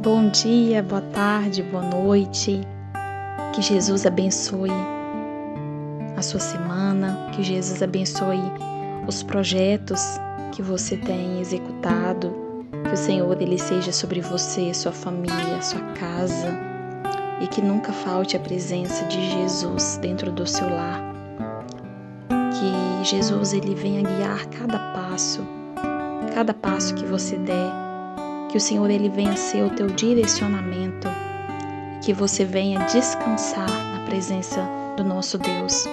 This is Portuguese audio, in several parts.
Bom dia, boa tarde, boa noite. Que Jesus abençoe a sua semana, que Jesus abençoe os projetos que você tem executado, que o Senhor ele seja sobre você, sua família, sua casa, e que nunca falte a presença de Jesus dentro do seu lar. Que Jesus ele venha guiar cada passo que você der. Que o Senhor ele venha ser o teu direcionamento, que você venha descansar na presença do nosso Deus.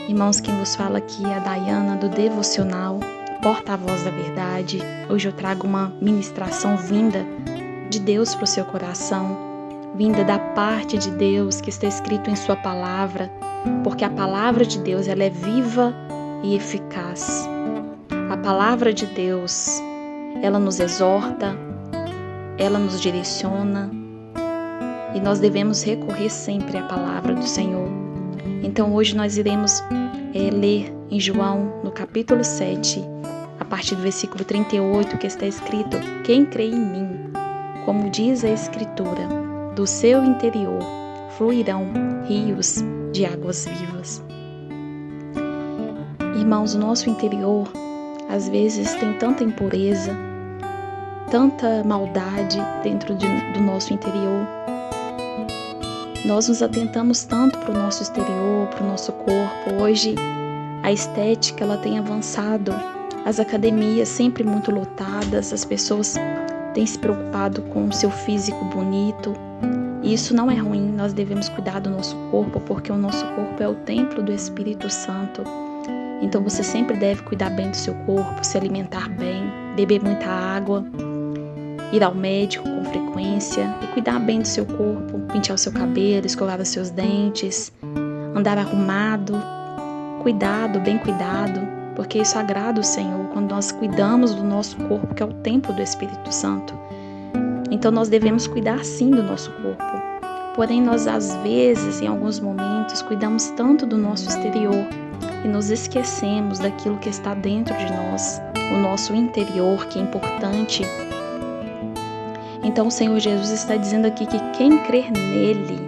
Irmãos, quem vos fala aqui é a Dayana do Devocional, porta-voz da verdade. Hoje eu trago uma ministração vinda de Deus para o seu coração, vinda da parte de Deus que está escrito em sua palavra, porque a palavra de Deus ela é viva e eficaz. A palavra de Deus ela nos exorta, ela nos direciona e nós devemos recorrer sempre à palavra do Senhor. Então hoje nós iremos ler em João, no capítulo 7, a partir do versículo 38, que está escrito: quem crê em mim, como diz a Escritura, do seu interior fluirão rios de águas vivas. Irmãos, o nosso interior às vezes tem tanta impureza, tanta maldade dentro do nosso interior. Nós nos atentamos tanto para o nosso exterior, para o nosso corpo. Hoje a estética ela tem avançado, as academias sempre muito lotadas, as pessoas têm se preocupado com o seu físico bonito. E isso não é ruim, nós devemos cuidar do nosso corpo, porque o nosso corpo é o templo do Espírito Santo. Então você sempre deve cuidar bem do seu corpo, se alimentar bem, beber muita água, ir ao médico com frequência e cuidar bem do seu corpo, pentear o seu cabelo, escovar os seus dentes, andar arrumado, bem cuidado, porque isso agrada o Senhor quando nós cuidamos do nosso corpo, que é o templo do Espírito Santo. Então nós devemos cuidar sim do nosso corpo. Porém nós às vezes, em alguns momentos, cuidamos tanto do nosso exterior e nos esquecemos daquilo que está dentro de nós, o nosso interior, que é importante. Então o Senhor Jesus está dizendo aqui que quem crer nele,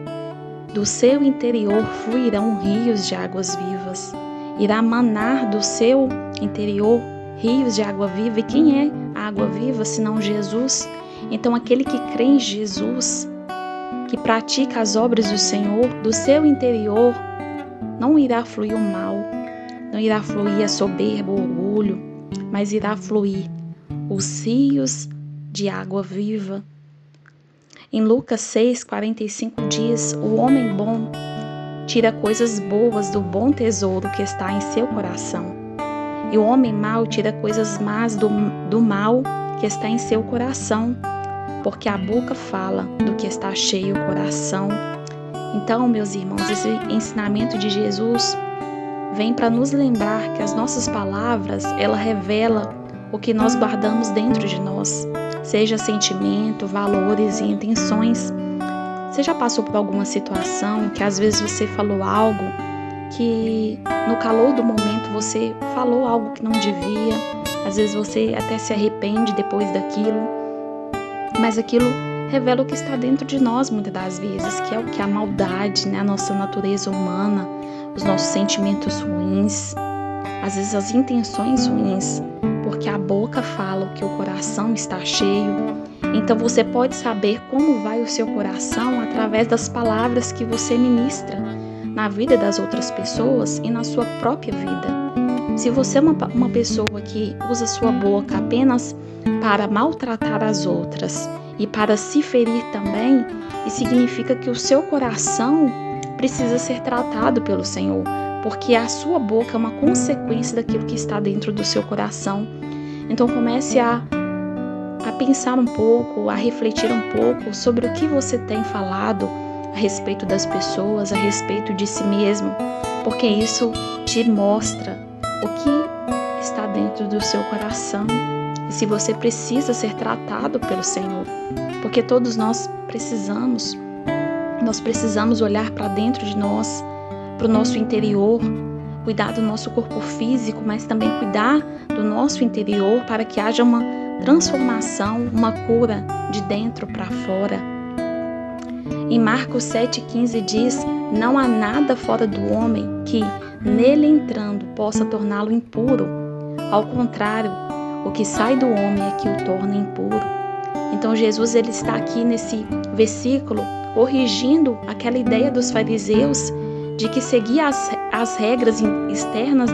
do seu interior fluirão rios de águas vivas. Irá manar do seu interior rios de água viva. E quem é a água viva senão Jesus? Então aquele que crê em Jesus, que pratica as obras do Senhor, do seu interior não irá fluir o mal, não irá fluir a soberba, o orgulho, mas irá fluir os rios de água viva. Em Lucas 6:45 diz: o homem bom tira coisas boas do bom tesouro que está em seu coração, e o homem mau tira coisas más do mal que está em seu coração, porque a boca fala do que está cheio o coração. Então, meus irmãos, esse ensinamento de Jesus vem para nos lembrar que as nossas palavras, ela revela o que nós guardamos dentro de nós, seja sentimento, valores e intenções. Você já passou por alguma situação que às vezes você falou algo que no calor do momento você falou algo que não devia, às vezes você até se arrepende depois daquilo, mas aquilo revela o que está dentro de nós muitas das vezes, que é o que a maldade, né? A nossa natureza humana, os nossos sentimentos ruins, às vezes as intenções ruins, porque a boca fala o que o coração está cheio. Então você pode saber como vai o seu coração através das palavras que você ministra na vida das outras pessoas e na sua própria vida. Se você é uma pessoa que usa sua boca apenas para maltratar as outras e para se ferir também, isso significa que o seu coração precisa ser tratado pelo Senhor, porque a sua boca é uma consequência daquilo que está dentro do seu coração. Então comece a pensar um pouco, a refletir um pouco sobre o que você tem falado a respeito das pessoas, a respeito de si mesmo, porque isso te mostra o que está dentro do seu coração e se você precisa ser tratado pelo Senhor, porque todos nós precisamos olhar para dentro de nós, para o nosso interior, cuidar do nosso corpo físico, mas também cuidar do nosso interior para que haja uma transformação, uma cura de dentro para fora. Em Marcos 7,15 diz: não há nada fora do homem que, nele entrando, possa torná-lo impuro. Ao contrário, o que sai do homem é que o torna impuro. Então Jesus ele está aqui nesse versículo corrigindo aquela ideia dos fariseus de que seguir as regras externas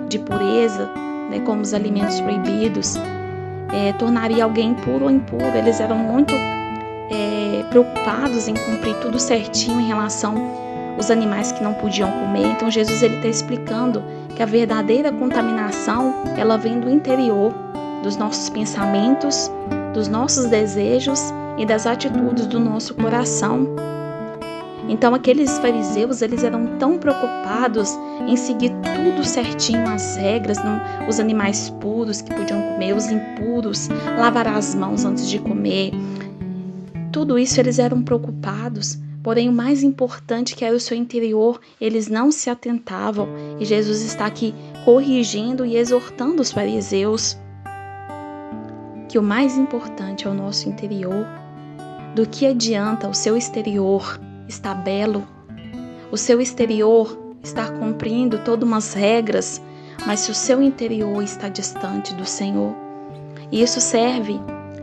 de pureza, né, como os alimentos proibidos, tornaria alguém impuro ou impuro. Eles eram muito preocupados em cumprir tudo certinho em relação aos animais que não podiam comer. Então Jesus ele está explicando que a verdadeira contaminação ela vem do interior, dos nossos pensamentos, dos nossos desejos e das atitudes do nosso coração. Então aqueles fariseus eles eram tão preocupados em seguir tudo certinho, as regras, os animais puros que podiam comer, os impuros, lavar as mãos antes de comer. Tudo isso eles eram preocupados, porém o mais importante que era o seu interior, eles não se atentavam. E Jesus está aqui corrigindo e exortando os fariseus que o mais importante é o nosso interior. Do que adianta o seu exterior estar belo, o seu exterior estar cumprindo todas umas regras, mas se o seu interior está distante do Senhor? E isso serve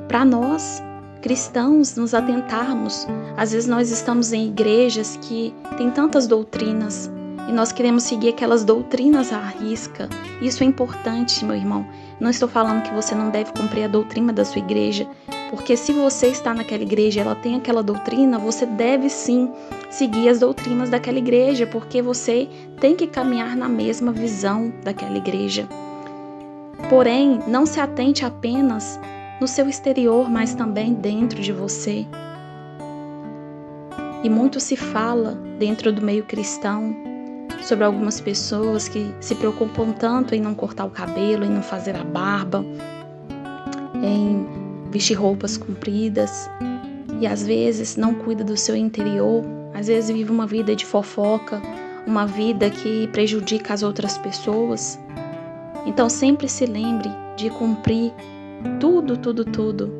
para nós, cristãos, nos atentarmos. Às vezes nós estamos em igrejas que tem tantas doutrinas e nós queremos seguir aquelas doutrinas à risca. Isso é importante, meu irmão. Não estou falando que você não deve cumprir a doutrina da sua igreja, porque se você está naquela igreja e ela tem aquela doutrina, você deve sim seguir as doutrinas daquela igreja, porque você tem que caminhar na mesma visão daquela igreja. Porém, não se atente apenas no seu exterior, mas também dentro de você. E muito se fala dentro do meio cristão sobre algumas pessoas que se preocupam tanto em não cortar o cabelo, em não fazer a barba, em vestir roupas compridas e às vezes não cuida do seu interior, às vezes vive uma vida de fofoca, uma vida que prejudica as outras pessoas. Então sempre se lembre de cumprir tudo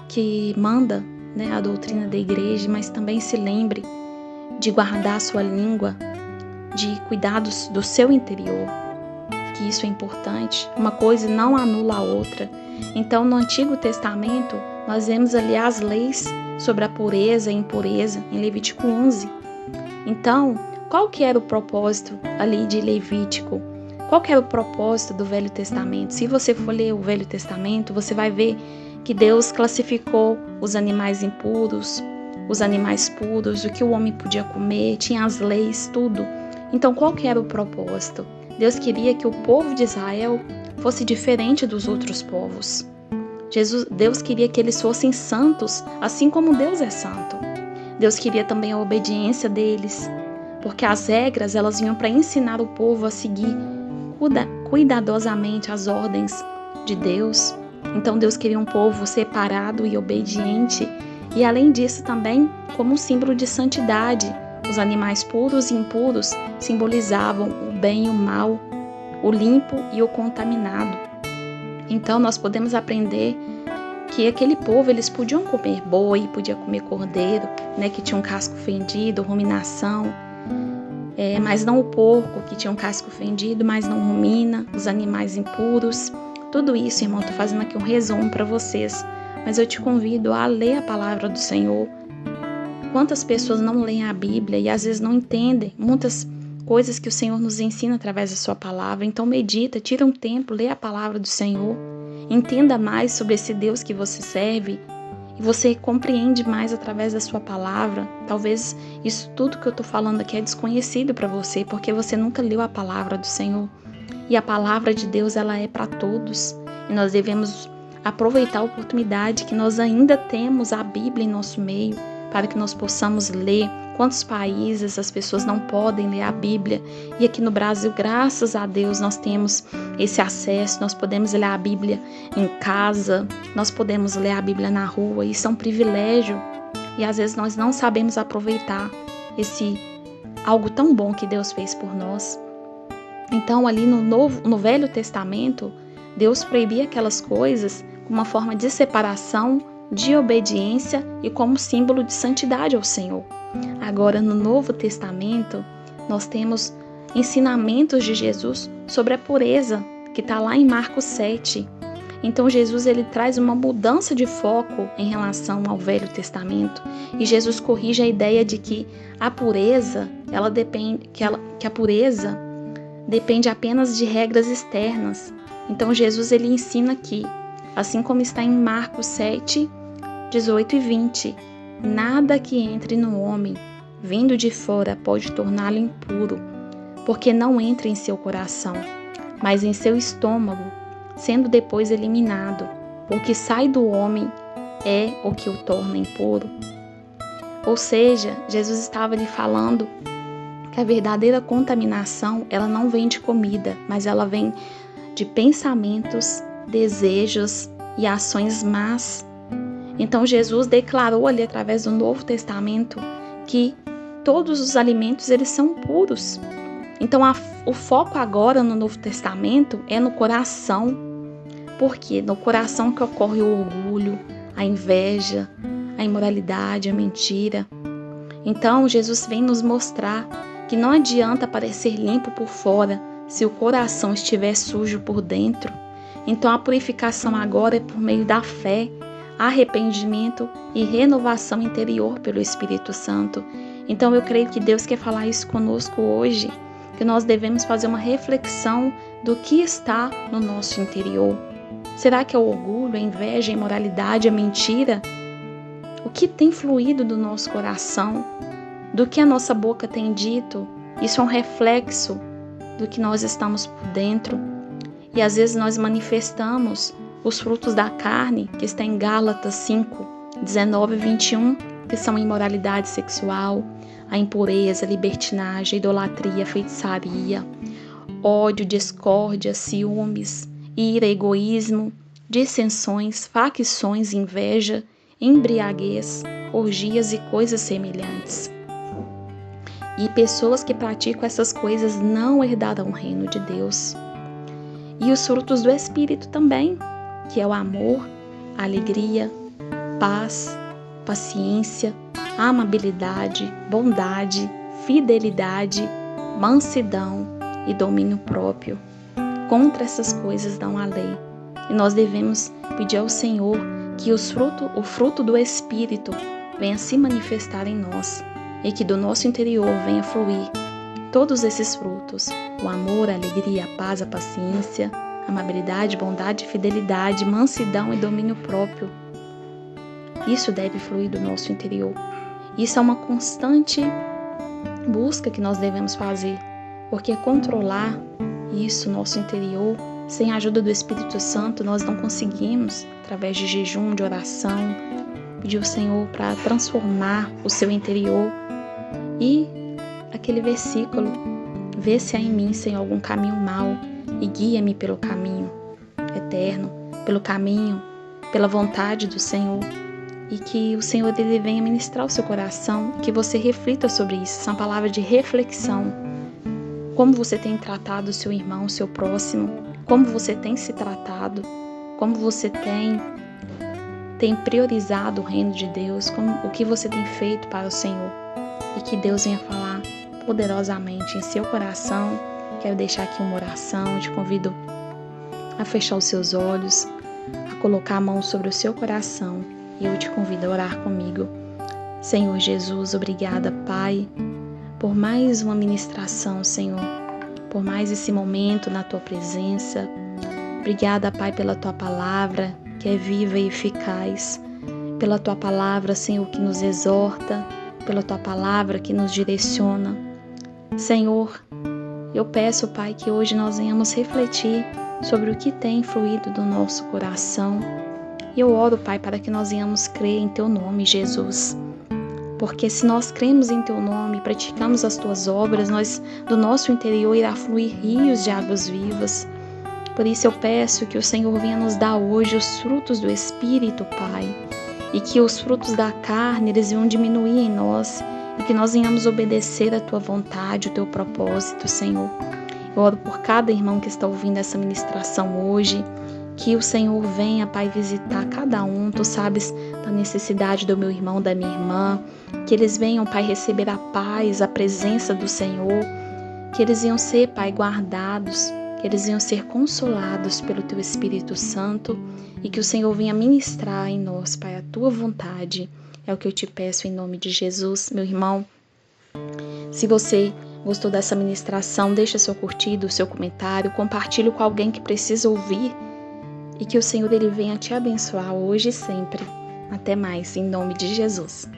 que manda, né, a doutrina da igreja, mas também se lembre de guardar a sua língua, de cuidar do seu interior, que isso é importante. Uma coisa não anula a outra. Então, no Antigo Testamento, nós vemos ali as leis sobre a pureza e impureza, em Levítico 11. Então, qual que era o propósito ali de Levítico? Qual que era o propósito do Velho Testamento? Se você for ler o Velho Testamento, você vai ver que Deus classificou os animais impuros, os animais puros, o que o homem podia comer, tinha as leis, tudo. Então, qual que era o propósito? Deus queria que o povo de Israel fosse diferente dos outros povos. Deus queria que eles fossem santos, assim como Deus é santo. Deus queria também a obediência deles, porque as regras elas vinham para ensinar o povo a seguir cuidadosamente as ordens de Deus. Então Deus queria um povo separado e obediente, e além disso também como um símbolo de santidade. Os animais puros e impuros simbolizavam o bem e o mal, o limpo e o contaminado. Então nós podemos aprender que aquele povo eles podiam comer boi, podiam comer cordeiro, né, que tinha um casco fendido, ruminação, mas não o porco, que tinha um casco fendido, mas não rumina, os animais impuros. Tudo isso, irmão, estou fazendo aqui um resumo para vocês, mas eu te convido a ler a palavra do Senhor. Quantas pessoas não leem a Bíblia e às vezes não entendem muitas coisas que o Senhor nos ensina através da sua palavra? Então medita, tira um tempo, lê a palavra do Senhor, entenda mais sobre esse Deus que você serve e você compreende mais através da sua palavra. Talvez isso tudo que eu estou falando aqui é desconhecido para você, porque você nunca leu a palavra do Senhor. E a palavra de Deus ela é para todos e nós devemos aproveitar a oportunidade que nós ainda temos a Bíblia em nosso meio, para que nós possamos ler. Quantos países as pessoas não podem ler a Bíblia? E aqui no Brasil, graças a Deus, nós temos esse acesso, nós podemos ler a Bíblia em casa, nós podemos ler a Bíblia na rua, isso é um privilégio. E às vezes nós não sabemos aproveitar esse algo tão bom que Deus fez por nós. Então ali no Velho Testamento, Deus proibia aquelas coisas uma forma de separação, de obediência e como símbolo de santidade ao Senhor. Agora, no Novo Testamento, nós temos ensinamentos de Jesus sobre a pureza, que está lá em Marcos 7. Então Jesus ele traz uma mudança de foco em relação ao Velho Testamento, e Jesus corrige a ideia de que a pureza, que a pureza depende apenas de regras externas. Então Jesus ele ensina que, assim como está em Marcos 7, 18 e 20, nada que entre no homem, vindo de fora, pode torná-lo impuro, porque não entra em seu coração, mas em seu estômago, sendo depois eliminado. O que sai do homem é o que o torna impuro. Ou seja, Jesus estava lhe falando que a verdadeira contaminação, ela não vem de comida, mas ela vem de pensamentos, desejos e ações más. Então Jesus declarou ali através do Novo Testamento que todos os alimentos eles são puros. Então o foco agora no Novo Testamento é no coração, porque no coração que ocorre o orgulho, a inveja, a imoralidade, a mentira. Então Jesus vem nos mostrar que não adianta parecer limpo por fora se o coração estiver sujo por dentro. Então a purificação agora é por meio da fé, arrependimento e renovação interior pelo Espírito Santo. Então eu creio que Deus quer falar isso conosco hoje, que nós devemos fazer uma reflexão do que está no nosso interior. Será que é o orgulho, a inveja, a imoralidade, a mentira? O que tem fluído do nosso coração? Do que a nossa boca tem dito? Isso é um reflexo do que nós estamos por dentro. E às vezes nós manifestamos os frutos da carne, que está em Gálatas 5, 19 e 21, que são a imoralidade sexual, a impureza, a libertinagem, a idolatria, a feitiçaria, ódio, discórdia, ciúmes, ira, egoísmo, dissensões, facções, inveja, embriaguez, orgias e coisas semelhantes. E pessoas que praticam essas coisas não herdarão o reino de Deus. E os frutos do Espírito também, que é o amor, a alegria, paz, paciência, amabilidade, bondade, fidelidade, mansidão e domínio próprio. Contra essas coisas não há lei. E nós devemos pedir ao Senhor que o fruto do Espírito venha se manifestar em nós e que do nosso interior venha fluir todos esses frutos: o amor, a alegria, a paz, a paciência, amabilidade, bondade, fidelidade, mansidão e domínio próprio. Isso deve fluir do nosso interior. Isso é uma constante busca que nós devemos fazer, porque controlar isso, nosso interior, sem a ajuda do Espírito Santo, nós não conseguimos, através de jejum, de oração, pedir ao Senhor para transformar o seu interior. E aquele versículo: vê se há em mim, Senhor, algum caminho mau e guia-me pelo caminho eterno, pelo caminho, pela vontade do Senhor. E que o Senhor ele venha ministrar o seu coração, que você reflita sobre isso. São palavras de reflexão. Como você tem tratado o seu irmão, o seu próximo? Como você tem se tratado? Como você tem priorizado o reino de Deus? O que você tem feito para o Senhor? E que Deus venha falar poderosamente em seu coração. Quero deixar aqui uma oração. Te convido a fechar os seus olhos, a colocar a mão sobre o seu coração. E eu te convido a orar comigo. Senhor Jesus, obrigada, Pai, por mais uma ministração, Senhor, por mais esse momento na Tua presença. Obrigada, Pai, pela Tua palavra, que é viva e eficaz, pela Tua palavra, Senhor, que nos exorta, pela Tua palavra que nos direciona. Senhor, eu peço, Pai, que hoje nós venhamos refletir sobre o que tem fluído do nosso coração. E eu oro, Pai, para que nós venhamos crer em Teu nome, Jesus. Porque se nós cremos em Teu nome, praticamos as Tuas obras, do nosso interior irá fluir rios de águas vivas. Por isso eu peço que o Senhor venha nos dar hoje os frutos do Espírito, Pai. E que os frutos da carne, eles venham diminuir em nós. E que nós venhamos obedecer a Tua vontade, o Teu propósito, Senhor. Eu oro por cada irmão que está ouvindo essa ministração hoje. Que o Senhor venha, Pai, visitar cada um. Tu sabes da necessidade do meu irmão, da minha irmã. Que eles venham, Pai, receber a paz, a presença do Senhor. Que eles venham ser, Pai, guardados. Que eles venham ser consolados pelo Teu Espírito Santo. E que o Senhor venha ministrar em nós, Pai, a Tua vontade. É o que eu te peço em nome de Jesus, meu irmão. Se você gostou dessa ministração, deixa seu curtido, seu comentário, compartilhe com alguém que precisa ouvir. E que o Senhor ele venha te abençoar hoje e sempre. Até mais, em nome de Jesus.